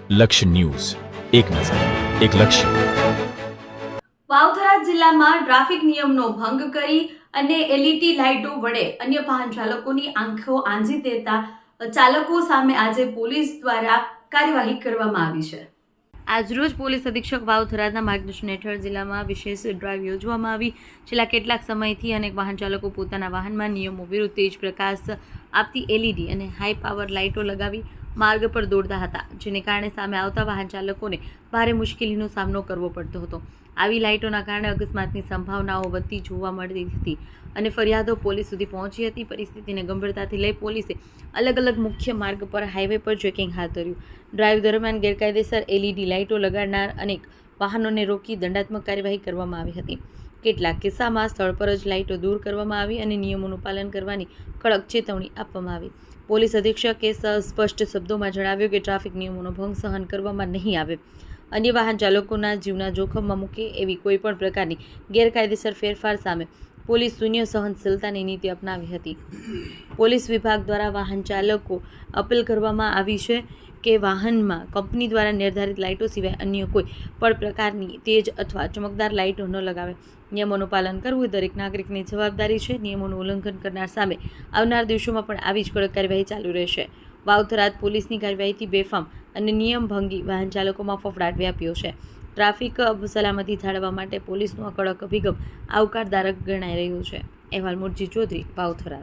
લક્ષ્ય ન્યૂઝ, એક નજર, એક લક્ષ્ય. વાવથરા જિલ્લામાં ટ્રાફિક નિયમનો ભંગ કરી અને એલઈડી લાઇટો વડે અન્ય વાહન ચાલકોની આંખો આંજી દેતા ચાલકો સામે આજે પોલીસ દ્વારા કાર્યવાહી કરવામાં આવી છે. આજરોજ પોલીસ અધિક્ષક વાવથરાના માર્ગદર્શન હેઠળ જિલ્લામાં વિશેષ ડ્રાઈવ યોજવામાં આવી. છેલ્લા કેટલાક સમયથી અનેક વાહન ચાલકો પોતાના વાહનમાં નિયમો વિરુદ્ધ તેજ પ્રકાશ આપતી એલઈડી અને હાઈ પાવર લાઇટો લગાવી માર્ગ પર દોડતા હતા, જેને કારણે સામે આવતા વાહન ચાલકોને ભારે મુશ્કેલીનો સામનો કરવો પડતો હતો. આવી લાઇટોના કારણે અકસ્માતની સંભાવનાઓ વધતી જોવા મળતી હતી અને ફરિયાદો પોલીસ સુધી પહોંચી હતી. પરિસ્થિતિને ગંભીરતાથી લઈ પોલીસે અલગ અલગ મુખ્ય માર્ગ પર હાઈવે પર ચેકિંગ હાથ ધર્યું. ડ્રાઈવ દરમિયાન ગેરકાયદેસર એલઈડી લાઇટો લગાડનાર અનેક વાહનોને રોકી દંડાત્મક કાર્યવાહી કરવામાં આવી હતી. કેટલાક કિસ્સામાં સ્થળ પર જ લાઇટો દૂર કરવામાં આવી અને નિયમોનું પાલન કરવાની કડક ચેતવણી આપવામાં આવી. પોલીસ અધિક્ષકે સ્પષ્ટ શબ્દોમાં જણાવ્યું કે ટ્રાફિક નિયમોનો ભંગ સહન કરવામાં નહીં આવે. અન્ય વાહન ચાલકોના જીવના જોખમમાં મૂકે એવી કોઈપણ પ્રકારની ગેરકાયદેસર ફેરફાર સામે પોલીસ શૂન્ય સહનશીલતાની નીતિ અપનાવી હતી. પોલીસ વિભાગ દ્વારા વાહન ચાલકો અપીલ કરવામાં આવી છે કે વાહનમાં કંપની દ્વારા નિર્ધારિત લાઇટો સિવાય અન્ય કોઈ પણ પ્રકારની તેજ અથવા ચમકદાર લાઇટો ન લગાવે. નિયમોનું પાલન કરવું એ દરેક નાગરિકની જવાબદારી છે. નિયમોનું ઉલ્લંઘન કરનાર સામે આવનાર દિવસોમાં પણ આવી જ કડક કાર્યવાહી ચાલુ રહેશે. વાવથરા પોલીસની કાર્યવાહીથી બેફામ અને નિયમ ભંગી વાહન ચાલકોમાં ફફડાટ વ્યાપ્યો છે. ટ્રાફિક સલામતી જાળવવા માટે પોલીસનો આ કડક અભિગમ આવકારદાયક ગણાઈ રહ્યો છે. અહેવાલ મુરજી ચૌધરી, વાવથરા.